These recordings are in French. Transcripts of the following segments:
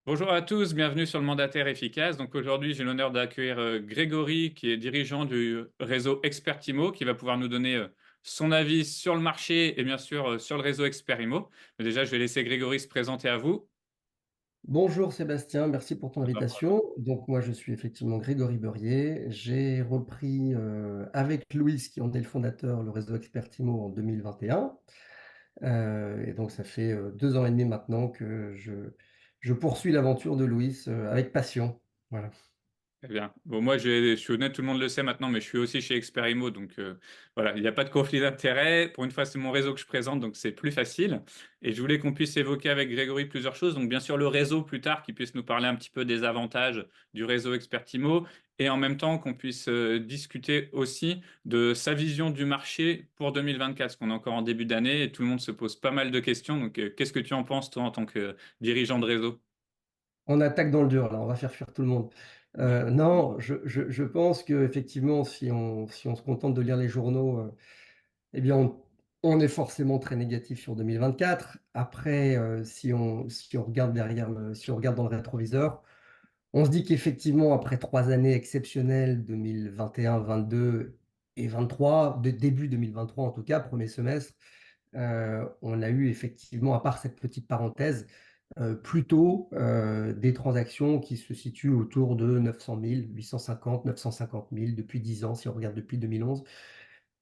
Bonjour à tous, bienvenue sur le Mandataire Efficace. Donc aujourd'hui, j'ai l'honneur d'accueillir Grégory, qui est dirigeant du réseau Expertimo, qui va pouvoir nous donner son avis sur le marché et bien sûr sur le réseau Expertimo. Mais déjà, je vais laisser Grégory se présenter à vous. Bonjour Sébastien, merci pour ton invitation. Donc moi je suis effectivement Grégory Beurier. J'ai repris avec Louis, qui en est le fondateur, le réseau Expertimo en 2021. Et donc ça fait 2 ans et demi maintenant que je poursuis l'aventure de Louis avec passion. Voilà. Très bien. Bon, moi, je suis honnête, tout le monde le sait maintenant, mais je suis aussi chez Experimo, donc voilà, il n'y a pas de conflit d'intérêt. Pour une fois, c'est mon réseau que je présente, donc c'est plus facile. Et je voulais qu'on puisse évoquer avec Grégory plusieurs choses. Donc, bien sûr, le réseau plus tard, qui puisse nous parler un petit peu des avantages du réseau Expertimo, et en même temps qu'on puisse discuter aussi de sa vision du marché pour 2024, parce qu'on est encore en début d'année et tout le monde se pose pas mal de questions. Donc, qu'est-ce que tu en penses, toi, en tant que dirigeant de réseau? On attaque dans le dur là, on va faire fuir tout le monde. Non, je pense qu'effectivement si on se contente de lire les journaux, eh bien, on est forcément très négatif sur 2024. Après, si on regarde si on regarde dans le rétroviseur, on se dit qu'effectivement, après 3 années exceptionnelles, 2021, 22 et 23, de début 2023 en tout cas, premier semestre, on a eu effectivement, à part cette petite parenthèse, plutôt des transactions qui se situent autour de 900 000, 850, 950 000 depuis 10 ans, si on regarde depuis 2011.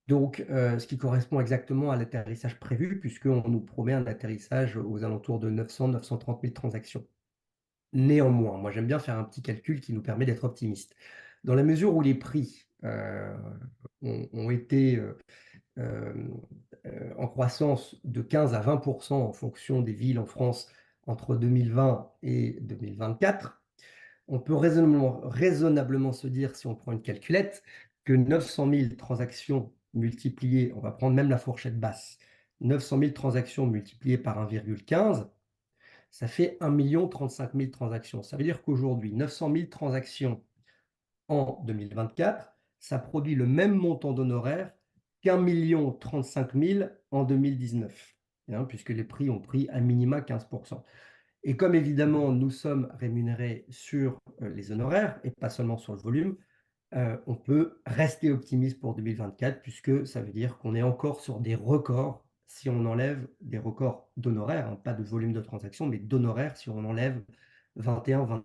Donc, ce qui correspond exactement à l'atterrissage prévu, puisqu'on nous promet un atterrissage aux alentours de 900-930 000 transactions. Néanmoins, moi j'aime bien faire un petit calcul qui nous permet d'être optimiste. Dans la mesure où les prix ont été en croissance de 15 à 20% en fonction des villes en France entre 2020 et 2024, on peut raisonnablement se dire, si on prend une calculette, que 900 000 transactions multipliées, on va prendre même la fourchette basse, 900 000 transactions multipliées par 1,15, ça fait 1 35 000 transactions. Ça veut dire qu'aujourd'hui, 900 000 transactions en 2024, ça produit le même montant d'honoraires qu'1 35 000 en 2019, hein, puisque les prix ont pris à minima 15%. Et comme évidemment, nous sommes rémunérés sur les honoraires et pas seulement sur le volume, on peut rester optimiste pour 2024 puisque ça veut dire qu'on est encore sur des records si on enlève des records d'honoraires, hein, pas de volume de transactions, mais d'honoraires si on enlève 21,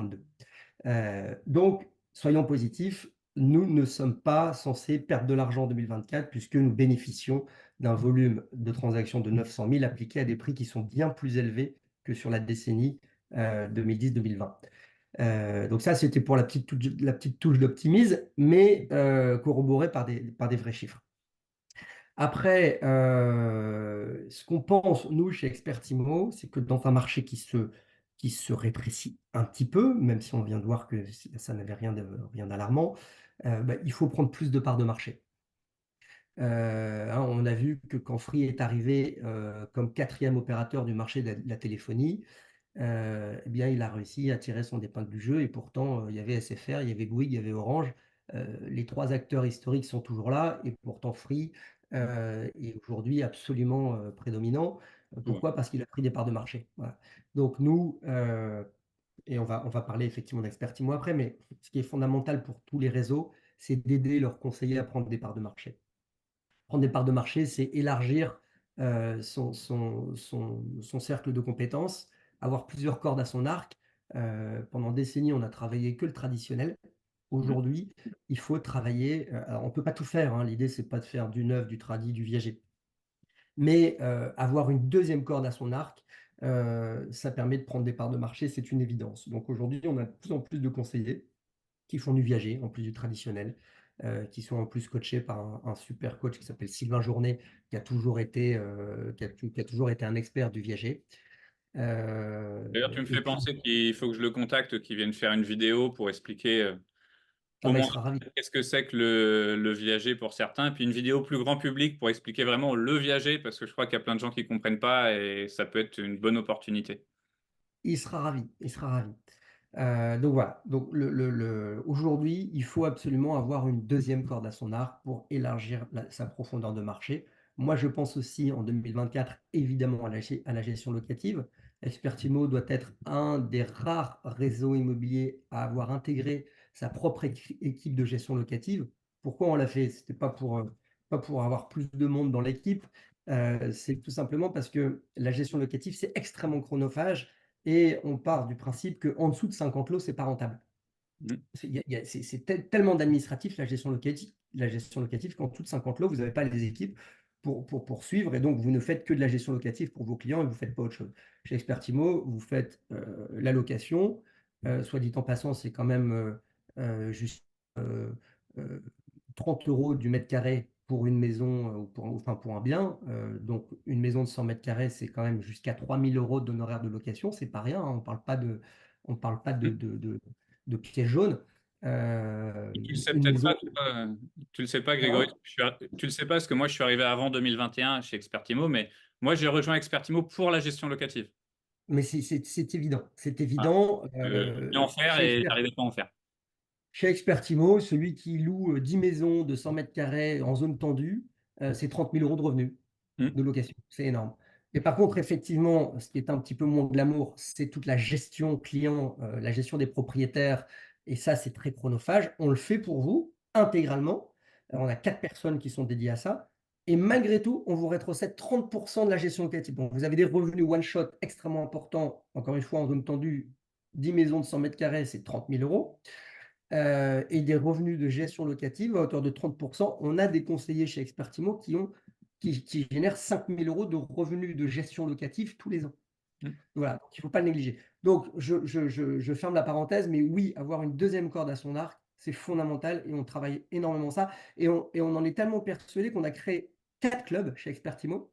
22. Donc, soyons positifs, nous ne sommes pas censés perdre de l'argent en 2024 puisque nous bénéficions d'un volume de transactions de 900 000 appliqués à des prix qui sont bien plus élevés que sur la décennie 2010-2020. Donc ça, c'était pour la petite touche d'optimisme, mais corroborée par des vrais chiffres. Après, ce qu'on pense, nous, chez Expertimo, c'est que dans un marché qui se rétrécit un petit peu, même si on vient de voir que ça n'avait rien d'alarmant, il faut prendre plus de parts de marché. Hein, on a vu que quand Free est arrivé comme quatrième opérateur du marché de la téléphonie, eh bien, il a réussi à tirer son épingle du jeu et pourtant, il y avait SFR, il y avait Bouygues, il y avait Orange. Les 3 acteurs historiques sont toujours là et pourtant Free est aujourd'hui absolument prédominant. Ouais. Pourquoi? Parce qu'il a pris des parts de marché. Voilà. Donc nous, et on va parler effectivement d'Expertimo après, mais ce qui est fondamental pour tous les réseaux, c'est d'aider leurs conseillers à prendre des parts de marché. Prendre des parts de marché, c'est élargir son cercle de compétences, avoir plusieurs cordes à son arc. Pendant des décennies, on a travaillé que le traditionnel. Mhm. Aujourd'hui, il faut travailler. Alors, on ne peut pas tout faire, hein. L'idée, c'est pas de faire du neuf, du tradi, du viager. Mais avoir une deuxième corde à son arc, ça permet de prendre des parts de marché, c'est une évidence. Donc aujourd'hui, on a de plus en plus de conseillers qui font du viager, en plus du traditionnel, qui sont en plus coachés par un super coach qui s'appelle Sylvain Journet, qui a toujours été un expert du viager. D'ailleurs, tu me Et fais puis, penser qu'il faut que je le contacte, qu'il vienne faire une vidéo pour expliquer ah au bah, il moins sera ravi. qu'est-ce que c'est que le viager pour certains, et puis une vidéo plus grand public pour expliquer vraiment le viager, parce que je crois qu'il y a plein de gens qui ne comprennent pas et ça peut être une bonne opportunité. Il sera ravi. Il sera ravi. Donc voilà. Donc aujourd'hui, il faut absolument avoir une deuxième corde à son arc pour élargir sa profondeur de marché. Moi, je pense aussi en 2024, évidemment, à la gestion locative. Expertimo doit être un des rares réseaux immobiliers à avoir intégré sa propre équipe de gestion locative. Pourquoi on l'a fait? C'était pas pour avoir plus de monde dans l'équipe, c'est tout simplement parce que la gestion locative, c'est extrêmement chronophage et on part du principe qu'en dessous de 50 lots, c'est pas rentable. Mmh. C'est tellement d'administratif la gestion locative qu'en dessous de 50 lots, vous n'avez pas les équipes pour suivre et donc vous ne faites que de la gestion locative pour vos clients et vous ne faites pas autre chose. Chez Expertimo, vous faites la location, soit dit en passant, c'est quand même juste euh, euh, 30 euros du mètre carré pour une maison ou enfin pour un bien. Donc une maison de 100 mètres carrés, c'est quand même jusqu'à 3000 euros d'honoraires de location, c'est pas rien, hein, on parle pas Mmh. de pièces jaunes. Et tu le sais Une peut-être maison, pas, toi, tu le sais pas, Grégory. hein, Tu le sais pas parce que moi, je suis arrivé avant 2021 chez Expertimo, mais moi, j'ai rejoint Expertimo pour la gestion locative. mais c'est évident. C'est Voilà. évident. Je voulais en faire et j'arrivais pas à en faire. Chez Expertimo, celui qui loue 10 maisons de 100 mètres carrés en zone tendue, c'est 30 000 euros de revenus Mmh. de location. C'est énorme. Et par contre, effectivement, ce qui est un petit peu moins glamour, c'est toute la gestion client, la gestion des propriétaires. Et ça, c'est très chronophage. On le fait pour vous intégralement. On a 4 personnes qui sont dédiées à ça. Et malgré tout, on vous rétrocède 30% de la gestion locative. Donc, vous avez des revenus one shot extrêmement importants. Encore une fois, en zone tendue, 10 maisons de 100 mètres carrés, c'est 30 000 euros. Et des revenus de gestion locative à hauteur de 30%. On a des conseillers chez Expertimo qui génèrent 5 000 euros de revenus de gestion locative tous les ans. Mmh. Voilà, donc il ne faut pas le négliger. Donc, je ferme la parenthèse, mais oui, avoir une deuxième corde à son arc, c'est fondamental et on travaille énormément ça. Et on en est tellement persuadé qu'on a créé 4 clubs chez Expertimo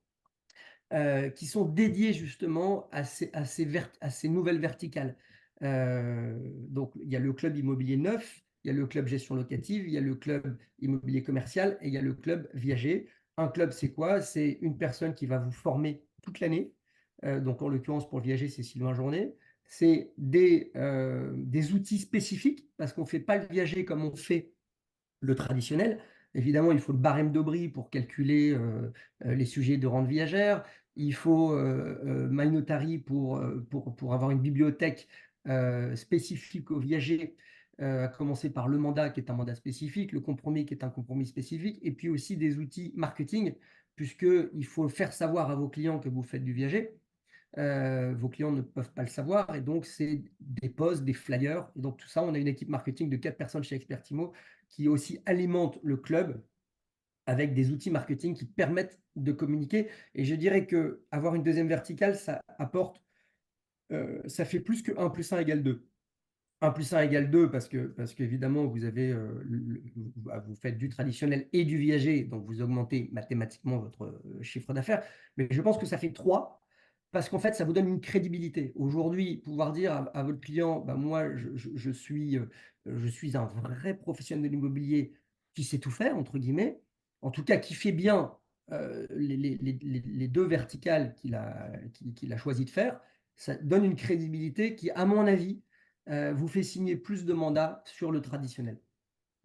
qui sont dédiés justement à ces nouvelles verticales. Donc, il y a le club immobilier neuf, il y a le club gestion locative, il y a le club immobilier commercial et il y a le club viager. Un club, c'est quoi? C'est une personne qui va vous former toute l'année. Donc, en l'occurrence, pour le viager, c'est Sylvain Journet. C'est des outils spécifiques parce qu'on ne fait pas le viager comme on fait le traditionnel. Évidemment, il faut le barème d'Aubry pour calculer les sujets de rente viagère. Il faut MyNotary pour avoir une bibliothèque spécifique aux viagers, à commencer par le mandat qui est un mandat spécifique, le compromis qui est un compromis spécifique, et puis aussi des outils marketing, puisqu'il faut faire savoir à vos clients que vous faites du viager. Vos clients ne peuvent pas le savoir et donc c'est des posts, des flyers. Et donc tout ça, on a une équipe marketing de 4 personnes chez Expertimo qui aussi alimente le club avec des outils marketing qui permettent de communiquer. Et je dirais que avoir une deuxième verticale, ça apporte, ça fait plus que 1 plus 1 égale 2. 1 plus 1 égale 2 parce qu'évidemment, vous avez, vous faites du traditionnel et du viager, donc vous augmentez mathématiquement votre chiffre d'affaires. Mais je pense que ça fait 3 parce qu'en fait, ça vous donne une crédibilité. Aujourd'hui, pouvoir dire à votre client, bah, moi, je suis un vrai professionnel de l'immobilier qui sait tout faire, entre guillemets, en tout cas qui fait bien les deux verticales qu'il a choisi de faire, ça donne une crédibilité qui, à mon avis, vous fait signer plus de mandats sur le traditionnel.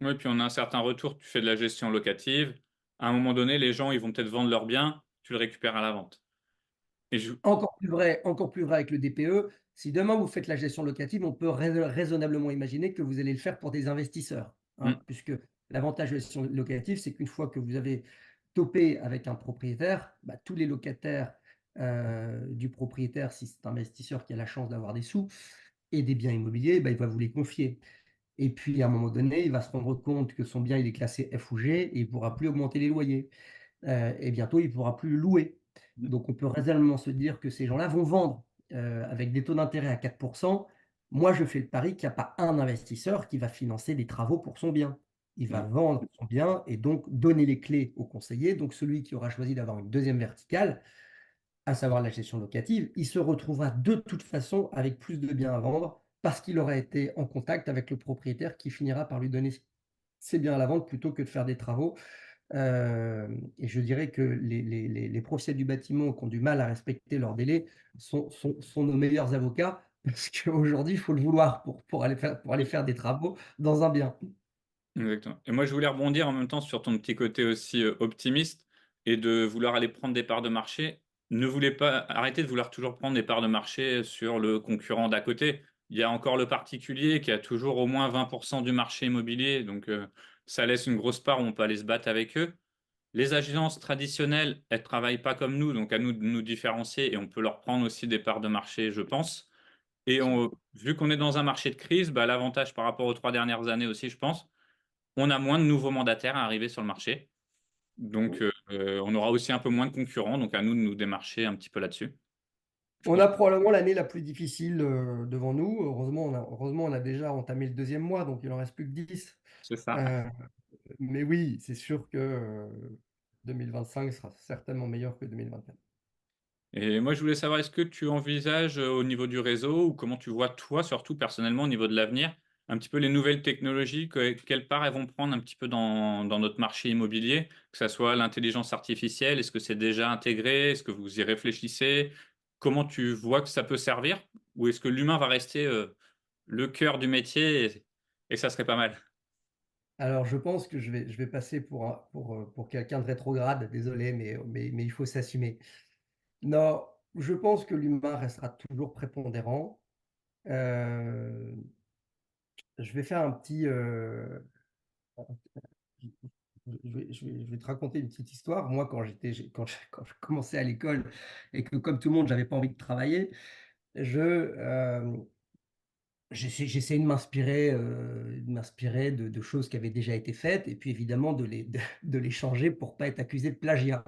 Oui, puis on a un certain retour. Tu fais de la gestion locative. À un moment donné, les gens, ils vont peut-être vendre leurs biens. Tu le récupères à la vente. Et je... Encore plus vrai avec le DPE. Si demain vous faites la gestion locative, on peut raisonnablement imaginer que vous allez le faire pour des investisseurs, Mmh. hein, puisque l'avantage de la gestion locative, c'est qu'une fois que vous avez topé avec un propriétaire, bah, tous les locataires du propriétaire, si c'est un investisseur qui a la chance d'avoir des sous et des biens immobiliers, bah, il va vous les confier. Et puis, à un moment donné, il va se rendre compte que son bien, il est classé F ou G et il ne pourra plus augmenter les loyers. Et bientôt, il ne pourra plus le louer. Mmh. Donc, on peut raisonnablement se dire que ces gens-là vont vendre avec des taux d'intérêt à 4%. Moi, je fais le pari qu'il n'y a pas un investisseur qui va financer des travaux pour son bien. Il va Mmh. vendre son bien et donc donner les clés au conseiller. Donc, celui qui aura choisi d'avoir une deuxième verticale, à savoir la gestion locative, il se retrouvera de toute façon avec plus de biens à vendre parce qu'il aura été en contact avec le propriétaire qui finira par lui donner ses biens à la vente plutôt que de faire des travaux. Et je dirais que les professionnels du bâtiment qui ont du mal à respecter leurs délais sont nos meilleurs avocats parce qu'aujourd'hui, il faut le vouloir pour aller faire des travaux dans un bien. Exactement. Et moi, je voulais rebondir en même temps sur ton petit côté aussi optimiste et de vouloir aller prendre des parts de marché. ne voulez pas arrêtez de vouloir toujours prendre des parts de marché sur le concurrent d'à côté. Il y a encore le particulier qui a toujours au moins 20 du marché immobilier, donc ça laisse une grosse part où on peut aller se battre avec eux. Les agences traditionnelles, elles travaillent pas comme nous, donc à nous de nous différencier et on peut leur prendre aussi des parts de marché, je pense. Et vu qu'on est dans un marché de crise, bah, l'avantage par rapport aux 3 dernières années aussi, je pense, on a moins de nouveaux mandataires à arriver sur le marché. Donc on aura aussi un peu moins de concurrents, donc à nous de nous démarcher un petit peu là-dessus. Je On pense a probablement l'année la plus difficile, devant nous. Heureusement, on a déjà entamé le deuxième mois, donc il en reste plus que 10. c'est ça. Heu, mais oui, c'est sûr que, 2025 sera certainement meilleur que 2024. Et moi, je voulais savoir, est-ce que tu envisages, au niveau du réseau ou comment tu vois, toi, surtout personnellement, au niveau de l'avenir, un petit peu les nouvelles technologies, quelle part elles vont prendre un petit peu dans notre marché immobilier? Que ça soit l'intelligence artificielle, est-ce que c'est déjà intégré? Est-ce que vous y réfléchissez? Comment tu vois que ça peut servir? Ou est-ce que l'humain va rester, le cœur du métier et ça serait pas mal? Alors je pense que je vais passer pour quelqu'un de rétrograde, désolé, mais il faut s'assumer. Non, je pense que l'humain restera toujours prépondérant. Heu, je vais faire un petit, je vais te raconter une petite histoire. Moi, quand je commençais à l'école et que comme tout le monde, j'avais pas envie de travailler, j'essayais de m'inspirer de choses qui avaient déjà été faites et puis évidemment de les changer pour pas être accusé de plagiat.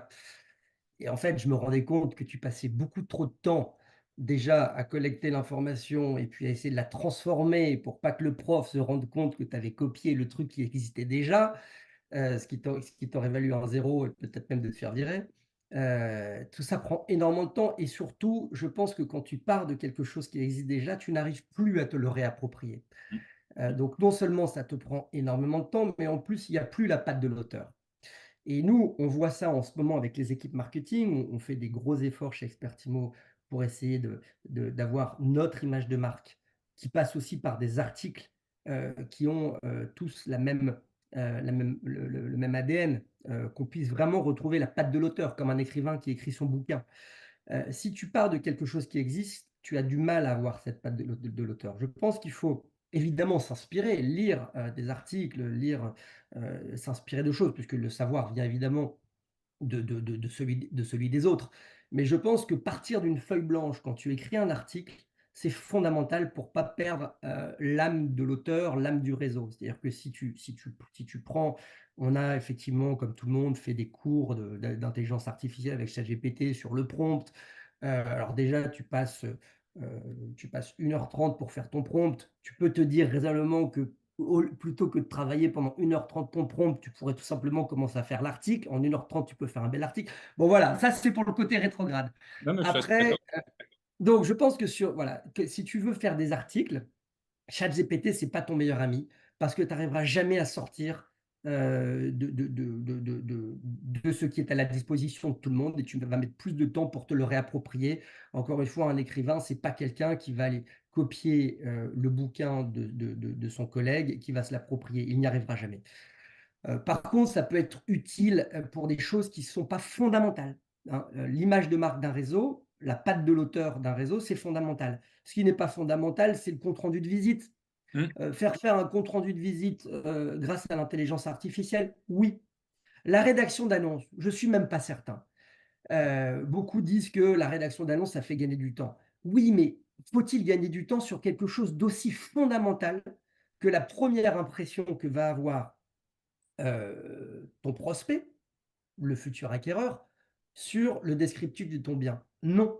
Et en fait, je me rendais compte que tu passais beaucoup trop de temps, déjà à collecter l'information et puis à essayer de la transformer pour pas que le prof se rende compte que tu avais copié le truc qui existait déjà, ce qui t'aurait valu un zéro et peut-être même de te faire virer. Tout ça prend énormément de temps et surtout, je pense que quand tu pars de quelque chose qui existe déjà, tu n'arrives plus à te le réapproprier. Mmh. Donc non seulement ça te prend énormément de temps, mais en plus, il y a plus la patte de l'auteur. Et nous, on voit ça en ce moment avec les équipes marketing. On fait des gros efforts chez Expertimo pour essayer d'avoir notre image de marque qui passe aussi par des articles qui ont tous le même ADN, qu'on puisse vraiment retrouver la patte de l'auteur, comme un écrivain qui écrit son bouquin. Si tu pars de quelque chose qui existe, tu as du mal à avoir cette patte de l'auteur. Je pense qu'il faut évidemment s'inspirer, lire, des articles, s'inspirer de choses, puisque le savoir vient évidemment de celui des autres. Mais je pense que partir d'une feuille blanche quand tu écris un article, c'est fondamental pour pas perdre, l'âme de l'auteur, l'âme du réseau. C'est-à-dire que si tu prends on a effectivement, comme tout le monde, fait des cours d'intelligence artificielle avec ChatGPT sur le prompt. Alors déjà, tu passes 1 h 30 pour faire ton prompt. Tu peux te dire raisonnablement que plutôt que de travailler pendant 1 h 30 ton prompt, tu pourrais tout simplement commencer à faire l'article. En 1 h 30, tu peux faire un bel article. Bon voilà, ça c'est pour le côté rétrograde. Non, mais je suis assez Après, d'accord. donc je pense que voilà, que si tu veux faire des articles, ChatGPT, c'est pas ton meilleur ami parce que tu arriveras jamais à sortir, de ce qui est à la disposition de tout le monde et tu vas mettre plus de temps pour te le réapproprier. Encore une fois, un écrivain, c'est pas quelqu'un qui va aller copier, le bouquin de son collègue et qui va se l'approprier. Il n'y arrivera jamais. Par contre, ça peut être utile, pour des choses qui ne sont pas fondamentales, hein. L'image de marque d'un réseau, la patte de l'auteur d'un réseau, c'est fondamental. Ce qui n'est pas fondamental, c'est le compte rendu de visite. Mmh. Faire un compte rendu de visite, grâce à l'intelligence artificielle, oui. La rédaction d'annonces, je suis même pas certain. Beaucoup disent que la rédaction d'annonces, ça fait gagner du temps. Oui, mais faut-il gagner du temps sur quelque chose d'aussi fondamental que la première impression que va avoir, ton prospect, le futur acquéreur, sur le descriptif de ton bien? Non.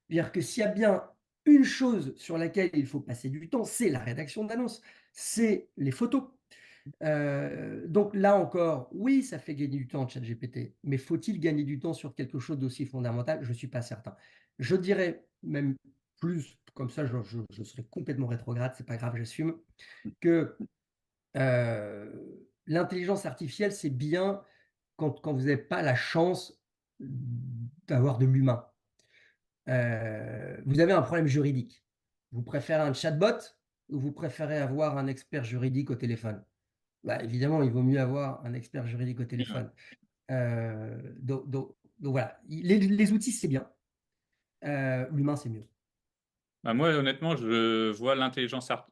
C'est-à-dire que s'il y a bien une chose sur laquelle il faut passer du temps, c'est la rédaction d'annonces, c'est les photos. Donc là encore, oui, ça fait gagner du temps ChatGPT, mais faut-il gagner du temps sur quelque chose d'aussi fondamental? Je ne suis pas certain. Je dirais même plus, comme ça je serai complètement rétrograde, c'est pas grave, j'assume, que, l'intelligence artificielle, c'est bien quand vous n'avez pas la chance d'avoir de l'humain. Vous avez un problème juridique. Vous préférez un chatbot ou vous préférez avoir un expert juridique au téléphone? Bah, évidemment, il vaut mieux avoir un expert juridique au téléphone. Donc voilà, les outils, c'est bien. l'humain, c'est mieux. Bah, moi, honnêtement, je vois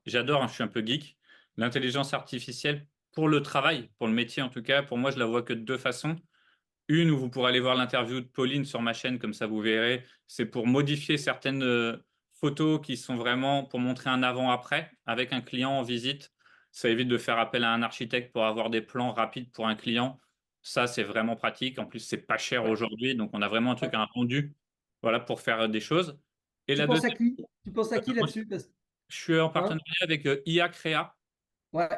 j'adore, hein, je suis un peu geek. L'intelligence artificielle pour le travail, pour le métier en tout cas, pour moi, je la vois que de deux façons. Une où vous pourrez aller voir l'interview de Pauline sur ma chaîne, comme ça vous verrez, c'est pour modifier certaines photos qui sont vraiment pour montrer un avant-après avec un client en visite. Ça évite de faire appel à un architecte pour avoir des plans rapides pour un client. Ça, c'est vraiment pratique. En plus, c'est pas cher Ouais, aujourd'hui, donc on a vraiment un truc, ouais. un rendu, voilà, pour faire des choses. Et Tu la penses à deuxième, qui? Tu penses à qui moi, là-dessus? je suis en Hein? partenariat avec IA Créa, Ouais,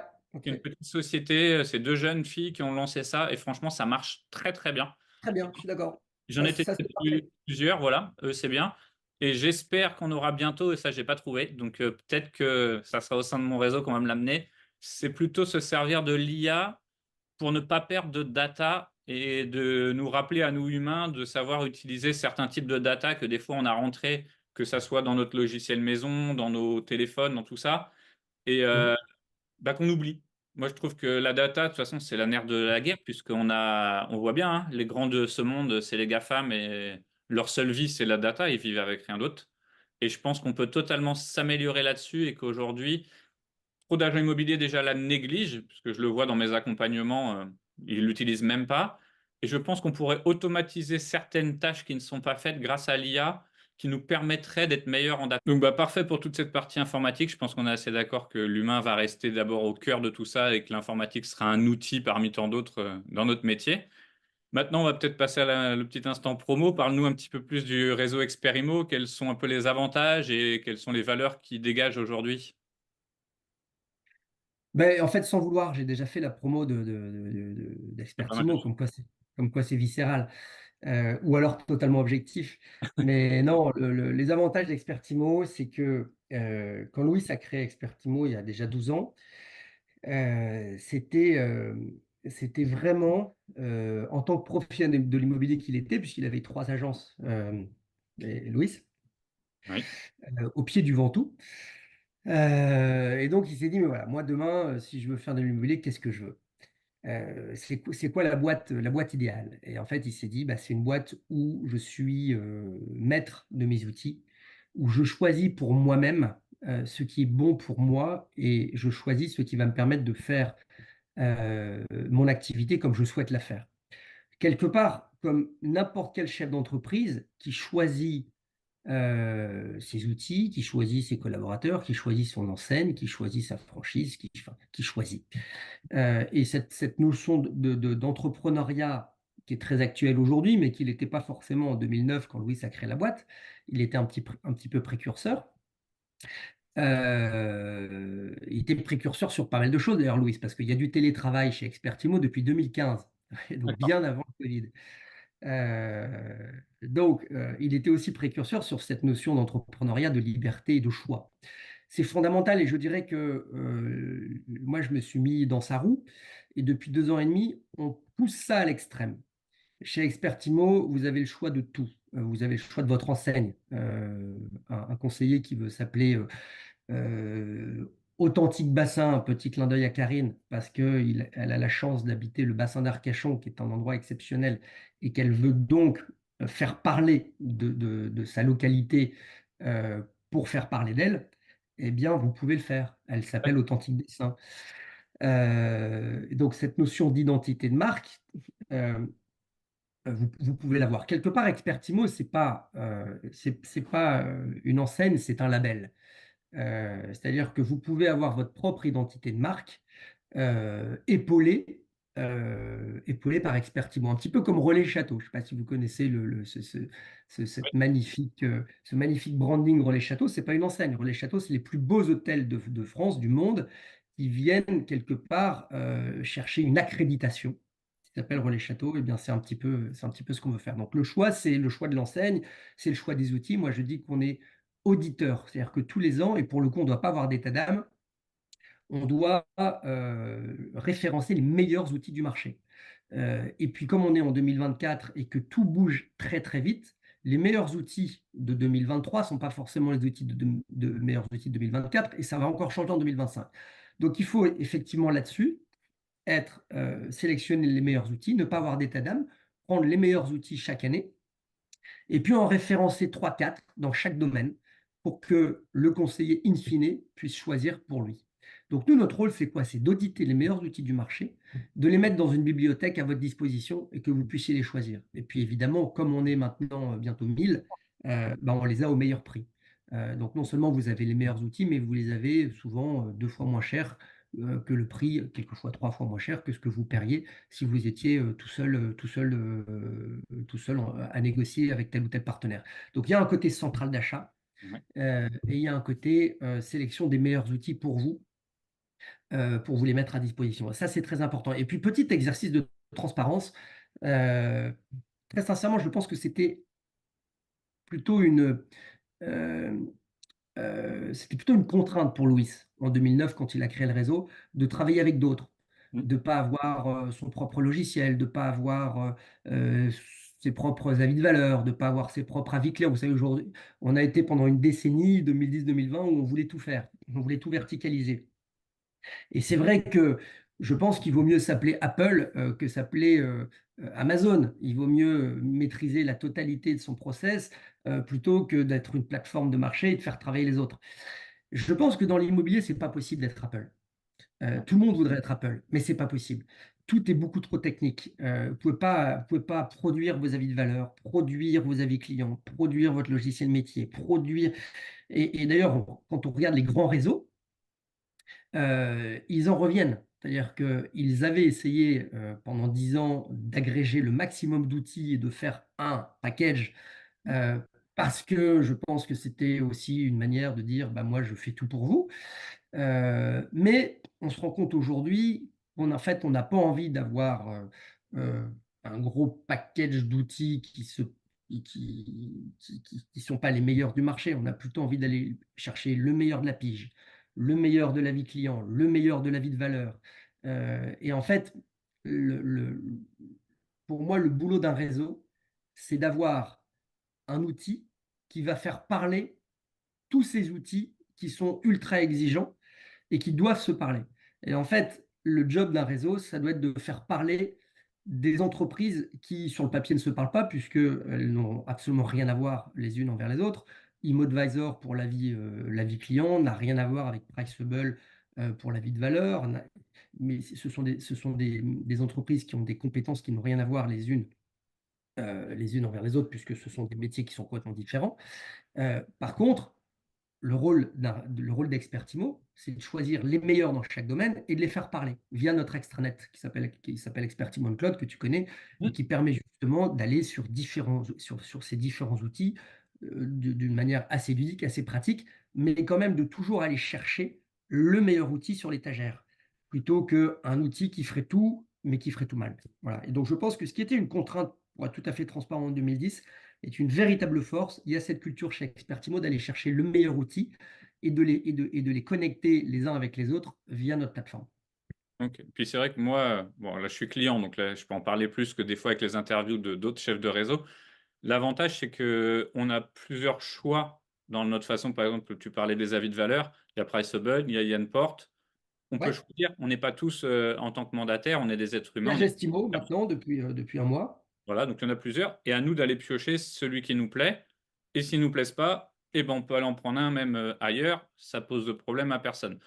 qui est ok. une petite société. C'est deux jeunes filles qui ont lancé ça et franchement, ça marche très très bien. Très bien, je suis d'accord. J'en Ça, ai ça testé c'est parfait. plusieurs, voilà, c'est bien. Et j'espère qu'on aura bientôt, et ça, j'ai pas trouvé, donc peut-être que ça sera au sein de mon réseau qu'on va me l'amener. C'est plutôt se servir de l'IA pour ne pas perdre de data et de nous rappeler à nous humains de savoir utiliser certains types de data que des fois on a rentrés, que ça soit dans notre logiciel maison, dans nos téléphones, dans tout ça. Et Mhm. bah, qu'on oublie. Moi, je trouve que la data, de toute façon, c'est la nerf de la guerre, on voit bien, hein, les grands de ce monde, c'est les GAFAM et leur seule vie, c'est la data, ils vivent avec rien d'autre. Et je pense qu'on peut totalement s'améliorer là-dessus et qu'aujourd'hui, trop d'agents immobiliers déjà la négligent, puisque je le vois dans mes accompagnements, ils l'utilisent même pas. Et je pense qu'on pourrait automatiser certaines tâches qui ne sont pas faites grâce à l'IA, qui nous permettraient d'être meilleurs en data. Donc, bah, parfait pour toute cette partie informatique. Je pense qu'on est assez d'accord que l'humain va rester d'abord au cœur de tout ça et que l'informatique sera un outil parmi tant d'autres dans notre métier. Maintenant, on va peut-être passer à le petit instant promo. Parle-nous un petit peu plus du réseau Experimo. Quels sont un peu les avantages et quelles sont les valeurs qui dégagent aujourd'hui? Ben, en fait, sans vouloir, j'ai déjà fait la promo Il y a pas mal de d'Expertimo, comme quoi c'est viscéral, ou alors totalement objectif. Mais non, les avantages d'Expertimo, c'est que quand Louis a créé Expertimo il y a déjà 12 ans, euh, c'était euh, c'était vraiment en tant que professionnel de l'immobilier qu'il était, puisqu'il avait 3 agences, Louis, oui. au pied du Ventoux. Et donc, il s'est dit, mais voilà, moi, demain, si je veux faire de l'immobilier, qu'est-ce que je veux? C'est quoi la boîte idéale? Et en fait, il s'est dit, bah, c'est une boîte où je suis maître de mes outils, où je choisis pour moi-même ce qui est bon pour moi et je choisis ce qui va me permettre de faire mon activité comme je souhaite la faire. Quelque part, comme n'importe quel chef d'entreprise qui choisit ses outils, qui choisit ses collaborateurs, qui choisit son enseigne, qui choisit sa franchise, qui choisit. Et cette notion d'entrepreneuriat qui est très actuelle aujourd'hui, mais qui n'était pas forcément en 2009 quand Louis a créé la boîte, il était un petit peu précurseur. Il était précurseur sur pas mal de choses d'ailleurs, Louis, parce qu'il y a du télétravail chez Expertimo depuis 2015, et donc D'accord. bien avant le Covid. Il était aussi précurseur sur cette notion d'entrepreneuriat, de liberté et de choix. C'est fondamental et je dirais que moi, je me suis mis dans sa roue et depuis 2 ans et demi, on pousse ça à l'extrême. Chez Expertimo, vous avez le choix de tout. Vous avez le choix de votre enseigne. Un conseiller qui veut s'appeler Authentique Bassin, un petit clin d'œil à Karine, parce qu'elle a la chance d'habiter le bassin d'Arcachon, qui est un endroit exceptionnel, et qu'elle veut donc faire parler de sa localité pour faire parler d'elle, eh bien, vous pouvez le faire. Elle s'appelle Authentique Bassin. Donc, cette notion d'identité de marque, euh, vous pouvez l'avoir. Quelque part, Expertimo, c'est pas une enseigne, c'est un label. C'est-à-dire que vous pouvez avoir votre propre identité de marque épaulée par Expertimo, un petit peu comme Relais Château. Je ne sais pas si vous connaissez ce magnifique branding Relais Château. C'est pas une enseigne. Relais Château, c'est les plus beaux hôtels de France, du monde, qui viennent quelque part chercher une accréditation qui s'appelle Relais Château. Eh bien, c'est un petit peu ce qu'on veut faire. Donc, le choix, c'est le choix de l'enseigne, c'est le choix des outils. Moi, je dis qu'on est auditeur, c'est-à-dire que tous les ans, et pour le coup, on ne doit pas avoir d'état d'âme, on doit référencer les meilleurs outils du marché. Et puis, comme on est en 2024 et que tout bouge très très vite, les meilleurs outils de 2023 ne sont pas forcément les outils de meilleurs outils de 2024 et ça va encore changer en 2025. Donc, il faut effectivement là-dessus sélectionner les meilleurs outils, ne pas avoir d'état d'âme, prendre les meilleurs outils chaque année et puis en référencer 3-4 dans chaque domaine pour que le conseiller in fine puisse choisir pour lui. Donc nous, notre rôle, c'est quoi? C'est d'auditer les meilleurs outils du marché, de les mettre dans une bibliothèque à votre disposition et que vous puissiez les choisir. Et puis évidemment, comme on est maintenant bientôt 1000, ben, on les a au meilleur prix. Donc non seulement vous avez les meilleurs outils, mais vous les avez souvent 2 fois moins chers que le prix, quelquefois 3 fois moins cher que ce que vous paieriez si vous étiez tout seul à négocier avec tel ou tel partenaire. Donc il y a un côté central d'achat Ouais. et il y a un côté sélection des meilleurs outils pour vous les mettre à disposition. Ça, c'est très important. Et puis, petit exercice de transparence, euh, très sincèrement, je pense que plutôt une, euh, c'était plutôt une contrainte pour Louis en 2009 quand il a créé le réseau, de travailler avec d'autres, Mmh. de ne pas avoir son propre logiciel, de ne pas avoir euh, ses propres avis de valeur, de ne pas avoir ses propres avis clients. Vous savez, aujourd'hui, on a été pendant une décennie, 2010-2020, où on voulait tout faire, on voulait tout verticaliser. Et c'est vrai que je pense qu'il vaut mieux s'appeler Apple que s'appeler Amazon. Il vaut mieux maîtriser la totalité de son process plutôt que d'être une plateforme de marché et de faire travailler les autres. Je pense que dans l'immobilier, c'est pas possible d'être Apple. Tout le monde voudrait être Apple, mais c'est pas possible. Tout est beaucoup trop technique. Vous pouvez pas produire vos avis de valeur, produire vos avis clients, produire votre logiciel métier, produire. Et d'ailleurs, quand on regarde les grands réseaux, ils en reviennent. C'est-à-dire qu'ils avaient essayé pendant 10 ans d'agréger le maximum d'outils et de faire un package euh, parce que je pense que c'était aussi une manière de dire bah, moi je fais tout pour vous. Mais on se rend compte aujourd'hui qu'en en fait on n'a pas envie d'avoir un gros package d'outils qui sont pas les meilleurs du marché. On a plutôt envie d'aller chercher le meilleur de la pige, le meilleur de la vie client, le meilleur de la vie de valeur. Et en fait, le- le- pour moi, le boulot d'un réseau, c'est d'avoir un outil qui va faire parler tous ces outils qui sont ultra exigeants et qui doivent se parler. Et en fait, le job d'un réseau, ça doit être de faire parler des entreprises qui, sur le papier, ne se parlent pas, puisqu'elles n'ont absolument rien à voir les unes envers les autres. ImmoAdvisor pour la vie client n'a rien à voir avec Priceable pour la vie de valeur. Mais ce sont des entreprises qui ont des compétences qui n'ont rien à voir les unes envers les autres, puisque ce sont des métiers qui sont complètement différents. Par contre, le rôle d'Expertimo, c'est de choisir les meilleurs dans chaque domaine et de les faire parler via notre extranet qui s'appelle Expertimo on Cloud, que tu connais, et Mmh. qui permet justement d'aller sur ces différents outils d'une manière assez ludique, assez pratique, mais quand même de toujours aller chercher le meilleur outil sur l'étagère, plutôt qu'un outil qui ferait tout, mais qui ferait tout mal. Voilà. Et donc je pense que ce qui était une contrainte, pour être tout à fait transparent en 2010, est une véritable force. Il y a cette culture chez Expertimo d'aller chercher le meilleur outil et de les connecter les uns avec les autres via notre plateforme. OK. Puis c'est vrai que moi, bon là je suis client, donc là je peux en parler plus que des fois avec les interviews de d'autres chefs de réseau. L'avantage, c'est qu'on a plusieurs choix dans notre façon, par exemple, tu parlais des avis de valeur, il y a Priceable, il y a Yanport. On peut Ouais. choisir, on n'est pas tous, en tant que mandataire, on est des êtres Il y a humains, donc Gestimo maintenant depuis un mois. voilà, donc il y en a plusieurs et à nous d'aller piocher celui qui nous plaît et s'ils nous plaisent pas, et ben, on peut aller en prendre un même, ailleurs, ça pose de problème à personne.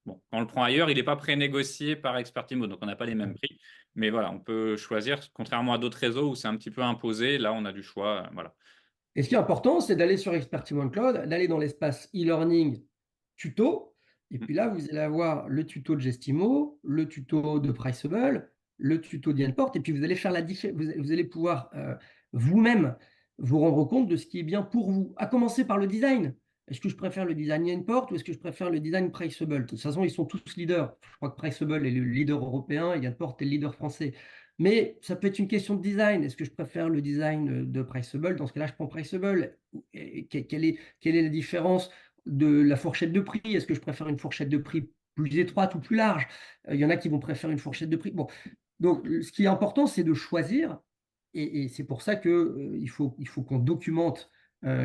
Bon, quand on le prend ailleurs, il est pas prénégocié par Expertimo, donc on n'a pas les mêmes prix, mais voilà, on peut choisir, contrairement à d'autres réseaux où c'est un petit peu imposé, là, on a du choix, voilà. Et ce qui est important, c'est d'aller sur Expertimo Cloud, d'aller dans l'espace e-learning tuto. Et Mmh. puis là, vous allez avoir le tuto de Gestimo, le tuto de Priceable, le tuto d'Ianport. Et puis vous allez faire vous allez pouvoir vous-même vous rendre compte de ce qui est bien pour vous. À commencer par le design. Est-ce que je préfère le design Ianport ou est-ce que je préfère le design Priceable? De toute façon, ils sont tous leaders. Je crois que Priceable est le leader européen et Ianport est le leader français. Mais ça peut être une question de design. Est-ce que je préfère le design de Priceable? Dans ce cas-là, je prends Priceable. Quelle est la différence de la fourchette de prix? Est-ce que je préfère une fourchette de prix plus étroite ou plus large? Il y en a qui vont préférer une fourchette de prix. Bon, donc ce qui est important, c'est de choisir. Et c'est pour ça qu'il faut qu'on documente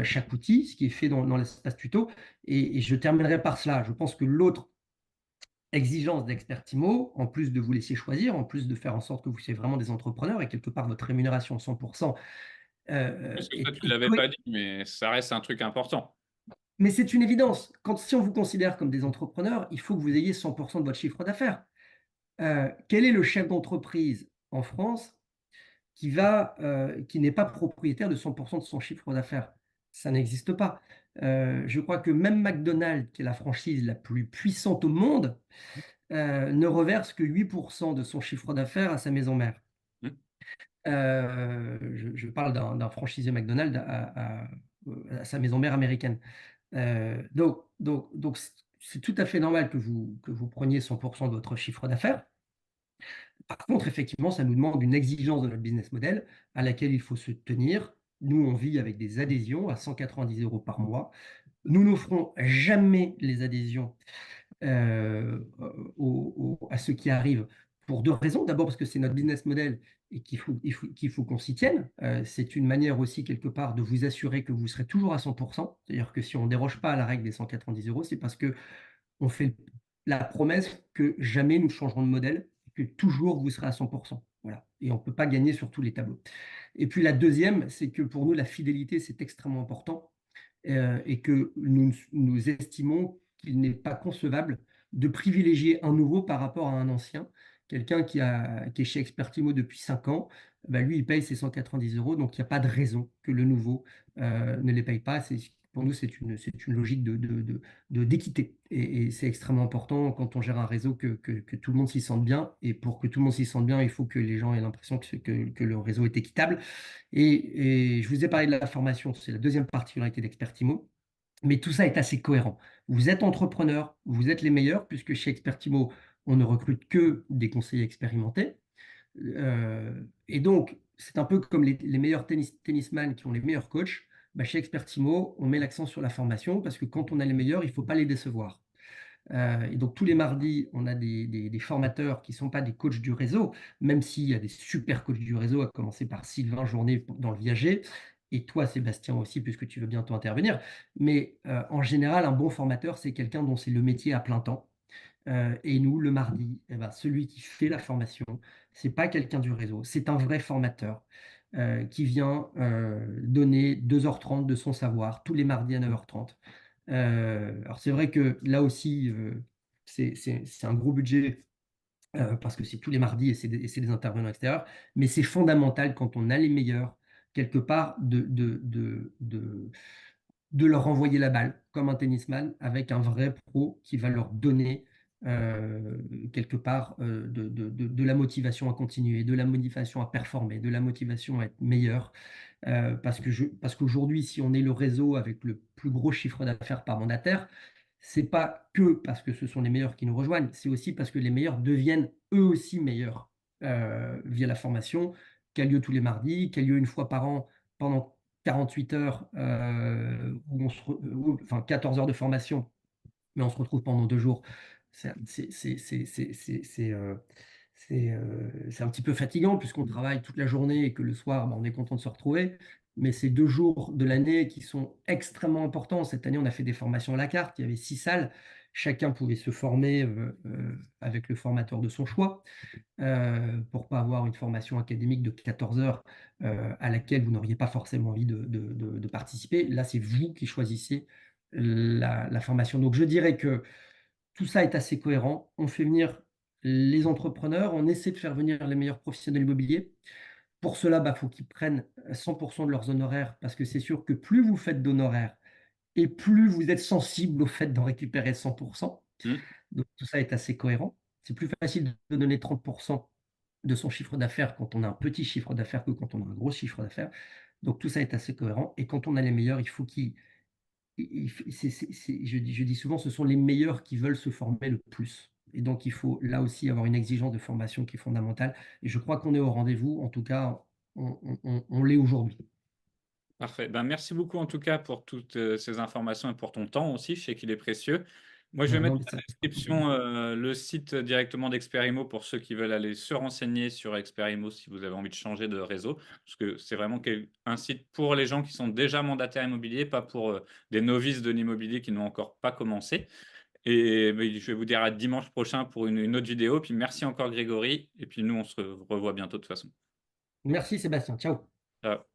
chaque outil, ce qui est fait dans l'espace tuto. Et je terminerai par cela. Je pense que l'autre exigence d'Expertimo, en plus de vous laisser choisir, en plus de faire en sorte que vous soyez vraiment des entrepreneurs et quelque part votre rémunération 100%, Parce que ça, Et tu l'avais pas dit, mais ça reste un truc important. mais c'est une évidence. Si on vous considère comme des entrepreneurs, il faut que vous ayez 100 de votre chiffre d'affaires. Quel est le chef d'entreprise en France qui n'est pas propriétaire de 100 de son chiffre d'affaires? Ça n'existe pas. Je crois que même McDonald's, qui est la franchise la plus puissante au monde, ne reverse que 8 de son chiffre d'affaires à sa maison mère. Mmh. Je parle d'un franchisé McDonald's à sa maison mère américaine. Donc c'est tout à fait normal que vous preniez 100 de votre chiffre d'affaires. Par contre, effectivement, ça nous demande une exigence de notre business model à laquelle il faut se tenir. Nous, on vit avec des adhésions à 190 € par mois. Nous n'offrons jamais les adhésions à ceux qui arrivent pour 2 raisons. D'abord parce que c'est notre business model et qu'il faut qu'on s'y tienne. C'est une manière aussi quelque part de vous assurer que vous serez toujours à 100. C'est-à-dire que si on ne déroge pas à la règle des 190 €, c'est parce qu'on fait la promesse que jamais nous changerons de modèle, que toujours vous serez à 100. Voilà, et on ne peut pas gagner sur tous les tableaux. Et puis la deuxième, c'est que pour nous, la fidélité, c'est extrêmement important, et que nous estimons qu'il n'est pas concevable de privilégier un nouveau par rapport à un ancien. Quelqu'un qui est chez Expertimo depuis 5 ans, bah, lui, il paye ses 190 €, donc il n'y a pas de raison que le nouveau, ne les paye pas. Pour nous, c'est une logique d'équité, et c'est extrêmement important quand on gère un réseau que tout le monde s'y sente bien, et pour que tout le monde s'y sente bien, il faut que les gens aient l'impression que le réseau est équitable. Et je vous ai parlé de la formation, c'est la deuxième particularité d'Expertimo, mais tout ça est assez cohérent. Vous êtes entrepreneur, vous êtes les meilleurs, puisque chez Expertimo, on ne recrute que des conseillers expérimentés. Et donc, c'est un peu comme les meilleurs tennisman qui ont les meilleurs coachs. Bah, chez Expertimo, on met l'accent sur la formation parce que quand on a les meilleurs, il ne faut pas les décevoir. Et donc tous les mardis, on a des formateurs qui ne sont pas des coachs du réseau, même s'il y a des super coachs du réseau, à commencer par Sylvain Journet dans le Viager, et toi Sébastien aussi, puisque tu veux bientôt intervenir. Mais en général, un bon formateur, c'est quelqu'un dont c'est le métier à plein temps. Et nous, le mardi, eh ben, celui qui fait la formation, c'est pas quelqu'un du réseau, c'est un vrai formateur qui vient donner 2h30 de son savoir tous les mardis à 9h30. Alors c'est vrai que là aussi, c'est un gros budget parce que c'est tous les mardis et c'est des intervenants extérieurs, mais c'est fondamental quand on a les meilleurs, quelque part, de leur envoyer la balle comme un tennisman avec un vrai pro qui va leur donner quelque part de la motivation à continuer, de la motivation à performer, de la motivation à être meilleur. Parce qu'aujourd'hui, si on est le réseau avec le plus gros chiffre d'affaires par mandataire, c'est pas que parce que ce sont les meilleurs qui nous rejoignent, c'est aussi parce que les meilleurs deviennent eux aussi meilleurs via la formation qui a lieu tous les mardis, qui a lieu une fois par an pendant 48 heures, enfin 14 heures de formation, mais on se retrouve pendant 2 jours. C'est un petit peu fatigant puisqu'on travaille toute la journée et que le soir, bah, on est content de se retrouver. Mais c'est 2 jours de l'année qui sont extrêmement importants. Cette année, on a fait des formations à la carte. Il y avait 6 salles. Chacun pouvait se former avec le formateur de son choix pour pas avoir une formation académique de 14 heures à laquelle vous n'auriez pas forcément envie de participer. Là, c'est vous qui choisissez la formation. Donc, je dirais que tout ça est assez cohérent. On fait venir les entrepreneurs, on essaie de faire venir les meilleurs professionnels immobiliers. Pour cela, il faut qu'ils prennent 100 de leurs honoraires parce que c'est sûr que plus vous faites d'honoraires et plus vous êtes sensible au fait d'en récupérer 100. Mmh. Donc tout ça est assez cohérent. C'est plus facile de donner 30 de son chiffre d'affaires quand on a un petit chiffre d'affaires que quand on a un gros chiffre d'affaires. Donc tout ça est assez cohérent. Et quand on a les meilleurs, il faut qu'ils je dis souvent, ce sont les meilleurs qui veulent se former le plus. Et donc, il faut là aussi avoir une exigence de formation qui est fondamentale. Et je crois qu'on est au rendez-vous. En tout cas, on l'est aujourd'hui. Parfait. Ben, merci beaucoup en tout cas pour toutes, ces informations et pour ton temps aussi, je sais qu'il est précieux. Moi, je vais mettre Non, dans mais la ça description, le site directement d'Experimo pour ceux qui veulent aller se renseigner sur Experimo si vous avez envie de changer de réseau. Parce que c'est vraiment un site pour les gens qui sont déjà mandataires immobiliers, pas pour, des novices de l'immobilier qui n'ont encore pas commencé. Et beh, je vais vous dire à dimanche prochain pour une autre vidéo. Puis merci encore Grégory et puis nous on se revoit bientôt de toute façon. Merci Sébastien. Ciao. Ciao.